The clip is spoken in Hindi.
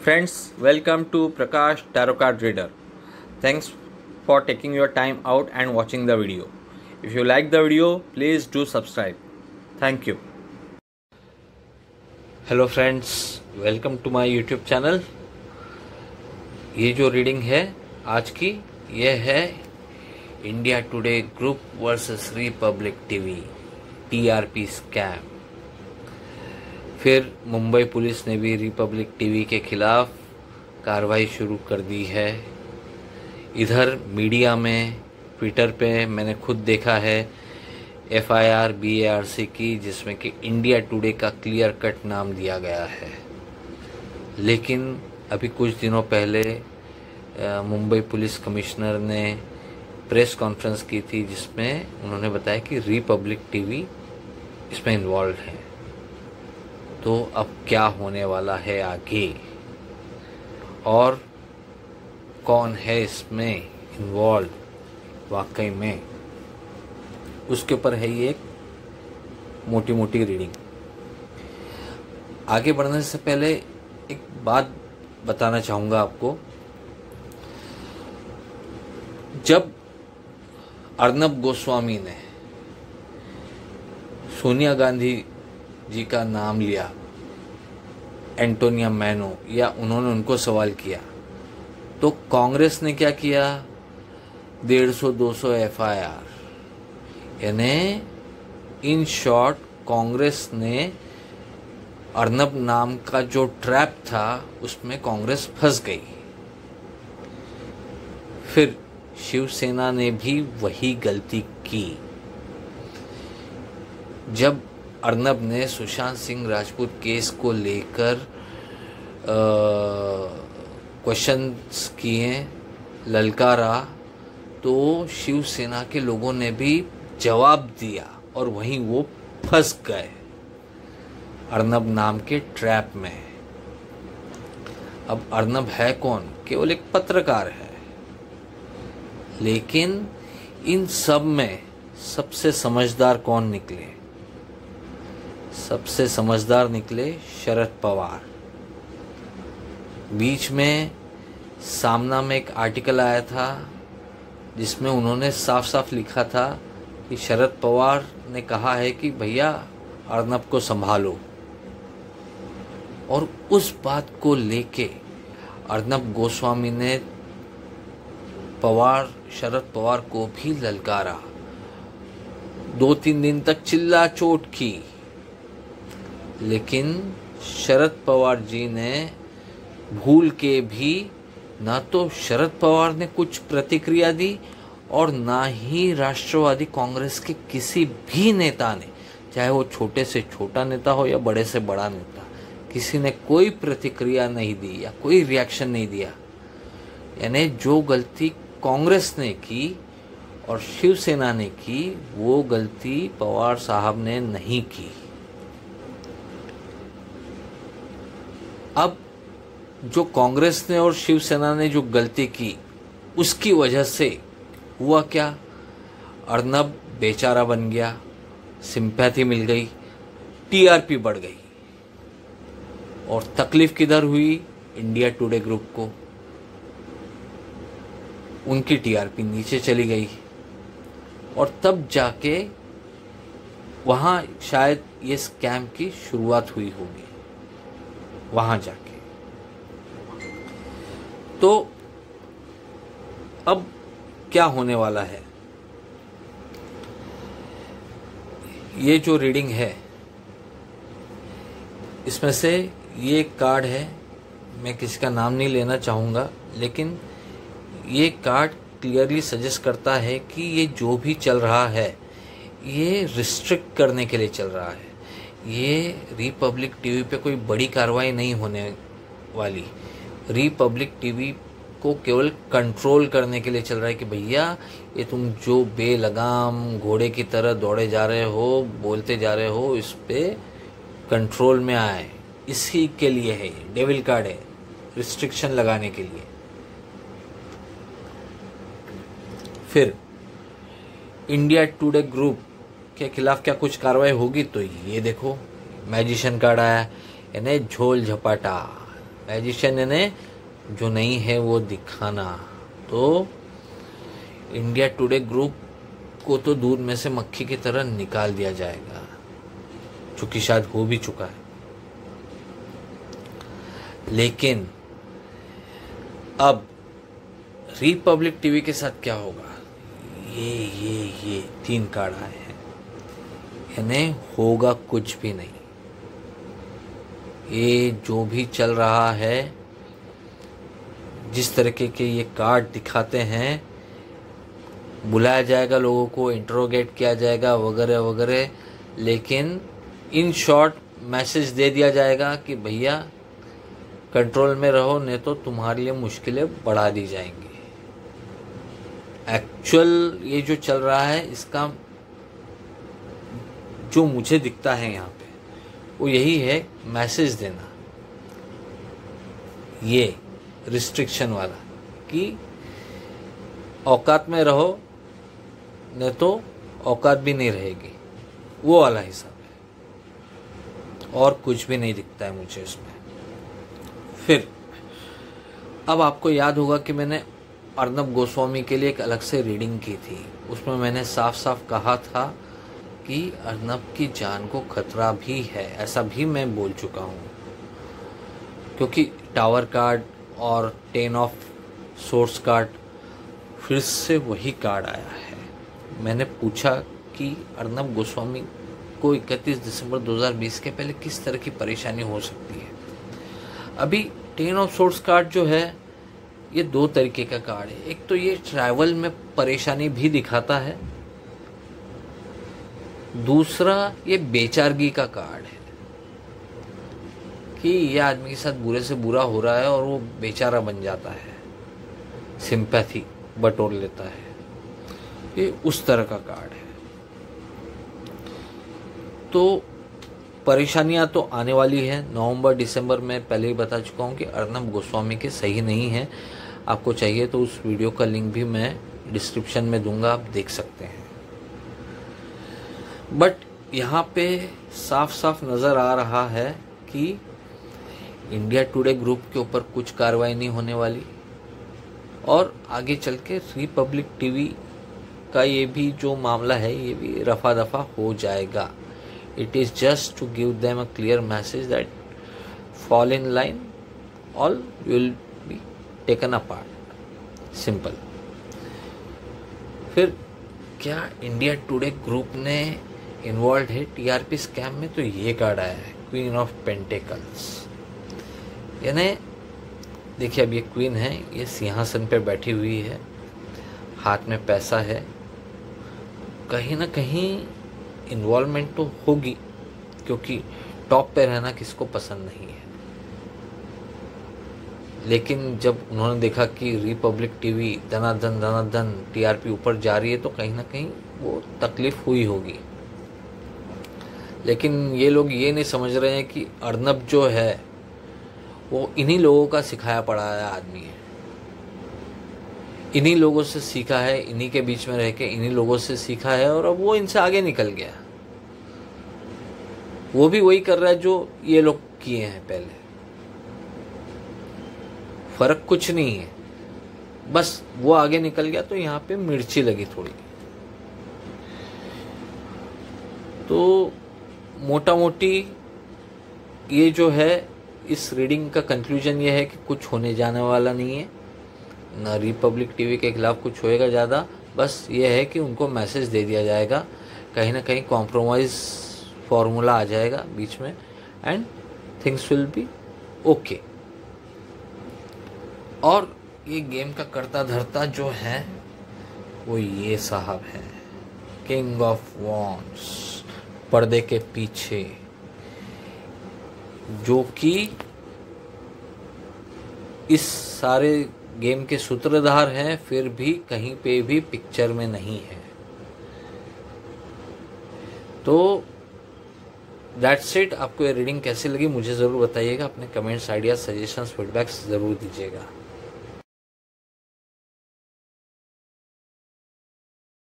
Friends, welcome to Prakash Tarot Card Reader. Thanks for taking your time out and watching the video. If you like the video, please do subscribe. Thank you. Hello friends, welcome to my YouTube channel. ये जो रीडिंग है आज की, ये है India today group versus Republic TV TRP scam. फिर मुंबई पुलिस ने भी रिपब्लिक टीवी के खिलाफ कार्रवाई शुरू कर दी है। इधर मीडिया में ट्विटर पे मैंने खुद देखा है FIR BARC की, जिसमें कि इंडिया टुडे का क्लियर कट नाम दिया गया है। लेकिन अभी कुछ दिनों पहले मुंबई पुलिस कमिश्नर ने प्रेस कॉन्फ्रेंस की थी, जिसमें उन्होंने बताया कि रिपब्लिक टीवी इसमें इन्वॉल्व है। तो अब क्या होने वाला है आगे और कौन है इसमें इन्वॉल्व वाकई में, उसके ऊपर है ये एक मोटी मोटी रीडिंग। आगे बढ़ने से पहले एक बात बताना चाहूँगा आपको। जब अर्नब गोस्वामी ने सोनिया गांधी जी का नाम लिया, एंटोनिया मैनो, या उन्होंने उनको सवाल किया, तो कांग्रेस ने क्या किया? 150-200 FIR, यानी इन शॉर्ट कांग्रेस ने अर्नब नाम का जो ट्रैप था उसमें कांग्रेस फंस गई। फिर शिवसेना ने भी वही गलती की। जब अर्नब ने सुशांत सिंह राजपूत केस को लेकर क्वेश्चंस किए, ललकारा, तो शिवसेना के लोगों ने भी जवाब दिया और वहीं वो फंस गए अर्नब नाम के ट्रैप में। अब अर्नब है कौन? केवल एक पत्रकार है। लेकिन इन सब में सबसे समझदार कौन निकले? सबसे समझदार निकले शरद पवार। बीच में सामना में एक आर्टिकल आया था जिसमें उन्होंने साफ साफ लिखा था कि शरद पवार ने कहा है कि भैया अर्नब को संभालो, और उस बात को लेके अर्नब गोस्वामी ने शरद पवार को भी ललकारा। 2-3 दिन तक चिल्ला चोट की, लेकिन शरद पवार जी ने भूल के भी ना तो शरद पवार ने कुछ प्रतिक्रिया दी और ना ही राष्ट्रवादी कांग्रेस के किसी भी नेता ने, चाहे वो छोटे से छोटा नेता हो या बड़े से बड़ा नेता, किसी ने कोई प्रतिक्रिया नहीं दी या कोई रिएक्शन नहीं दिया। यानी जो गलती कांग्रेस ने की और शिवसेना ने की, वो गलती पवार साहब ने नहीं की। अब जो कांग्रेस ने और शिवसेना ने जो गलती की, उसकी वजह से हुआ क्या? अर्नब बेचारा बन गया, सिंपैथी मिल गई, टीआरपी बढ़ गई। और तकलीफ किधर हुई? इंडिया टुडे ग्रुप को। उनकी टीआरपी नीचे चली गई और तब जाके वहां शायद ये स्कैम की शुरुआत हुई होगी, वहां जाके। तो अब क्या होने वाला है? ये जो रीडिंग है, इसमें से ये कार्ड है, मैं किसी का नाम नहीं लेना चाहूँगा, लेकिन ये कार्ड क्लियरली सजेस्ट करता है कि ये जो भी चल रहा है, ये रिस्ट्रिक्ट करने के लिए चल रहा है। ये रिपब्लिक टीवी पे कोई बड़ी कार्रवाई नहीं होने वाली। रिपब्लिक टीवी को केवल कंट्रोल करने के लिए चल रहा है कि भैया ये तुम जो बेलगाम घोड़े की तरह दौड़े जा रहे हो, बोलते जा रहे हो, इस पे कंट्रोल में आए, इसी के लिए है। डेविल कार्ड है, रिस्ट्रिक्शन लगाने के लिए। फिर इंडिया टुडे ग्रुप के खिलाफ क्या कुछ कार्रवाई होगी? तो ये देखो मैजिशियन कार्ड आया, यानी झोल झपाटा, मैजिशियन यानी जो नहीं है वो दिखाना। तो इंडिया टुडे ग्रुप को तो दूध में से मक्खी की तरह निकाल दिया जाएगा, जो कि शायद हो भी चुका है। लेकिन अब रिपब्लिक टीवी के साथ क्या होगा? ये 3 कार्ड आए हैं, यानी होगा कुछ भी नहीं। ये जो भी चल रहा है, जिस तरीके के ये कार्ड दिखाते हैं, बुलाया जाएगा लोगों को, इंट्रोगेट किया जाएगा वगैरह वगैरह, लेकिन इन शॉर्ट मैसेज दे दिया जाएगा कि भैया कंट्रोल में रहो, नहीं तो तुम्हारे लिए मुश्किलें बढ़ा दी जाएंगी। एक्चुअल ये जो चल रहा है, इसका जो मुझे दिखता है यहाँ पे, वो यही है, मैसेज देना, ये रिस्ट्रिक्शन वाला, कि औकात में रहो, नहीं तो औकात भी नहीं रहेगी, वो वाला हिसाब है। और कुछ भी नहीं दिखता है मुझे इसमें। फिर अब आपको याद होगा कि मैंने अर्नब गोस्वामी के लिए एक अलग से रीडिंग की थी। उसमें मैंने साफ साफ कहा था कि अर्नब की जान को खतरा भी है, ऐसा भी मैं बोल चुका हूँ, क्योंकि टावर कार्ड और 10 ऑफ सोर्स कार्ड फिर से वही कार्ड आया है। मैंने पूछा कि अर्नब गोस्वामी को 31 दिसंबर 2020 के पहले किस तरह की परेशानी हो सकती है। अभी 10 ऑफ सोर्स कार्ड जो है, ये 2 तरीके का कार्ड है। एक तो ये ट्रैवल में परेशानी भी दिखाता है, दूसरा ये बेचारगी का कार्ड है कि ये आदमी के साथ बुरे से बुरा हो रहा है और वो बेचारा बन जाता है, सिंपैथी बटोर लेता है। ये उस तरह का कार्ड है। तो परेशानियां तो आने वाली है। नवंबर दिसंबर में पहले ही बता चुका हूं कि अर्नब गोस्वामी के सही नहीं है। आपको चाहिए तो उस वीडियो का लिंक भी मैं डिस्क्रिप्शन में दूंगा, आप देख सकते हैं। बट यहाँ पे साफ साफ नज़र आ रहा है कि इंडिया टुडे ग्रुप के ऊपर कुछ कार्रवाई नहीं होने वाली, और आगे चल के रिपब्लिक टीवी का ये भी जो मामला है, ये भी रफा दफा हो जाएगा। It is just to give them a clear message that fall in line, all will be taken apart. Simple. फिर क्या इंडिया टुडे ग्रुप ने इन्वॉल्व है टीआरपी स्कैम में? तो ये कार्ड आया है, क्वीन ऑफ पेंटिकल्स। यानी देखिए, अब ये क्वीन है, ये सिंहासन पे बैठी हुई है, हाथ में पैसा है, कहीं ना कहीं इन्वॉल्वमेंट तो होगी, क्योंकि टॉप पे रहना किसको पसंद नहीं है। लेकिन जब उन्होंने देखा कि रिपब्लिक टीवी धनाधन टीआरपी ऊपर जा रही है, तो कहीं ना कहीं वो तकलीफ हुई होगी। लेकिन ये लोग ये नहीं समझ रहे हैं कि अर्नब जो है वो इन्हीं लोगों का सिखाया पढ़ाया आदमी है, इन्हीं लोगों से सीखा है, इन्हीं के बीच में रह के इन्हीं लोगों से सीखा है, और अब वो इनसे आगे निकल गया। वो भी वही कर रहा है जो ये लोग किए हैं पहले। फर्क कुछ नहीं है, बस वो आगे निकल गया तो यहाँ पे मिर्ची लगी थोड़ी। तो मोटा मोटी ये जो है, इस रीडिंग का कंक्लूजन ये है कि कुछ होने जाने वाला नहीं है, ना रिपब्लिक टीवी के खिलाफ कुछ होएगा ज़्यादा। बस ये है कि उनको मैसेज दे दिया जाएगा, कहीं ना कहीं कॉम्प्रोमाइज़ फॉर्मूला आ जाएगा बीच में, and things will be okay. और ये गेम का करता धरता जो है वो ये साहब है, किंग ऑफ वॉन्ड्स, पर्दे के पीछे, जो कि इस सारे गेम के सूत्रधार हैं, फिर भी कहीं पे भी पिक्चर में नहीं है। तो दैट्स इट। आपको ये रीडिंग कैसी लगी मुझे ज़रूर बताइएगा, अपने कमेंट्स, आइडियाज, सजेशंस, फीडबैक्स ज़रूर दीजिएगा।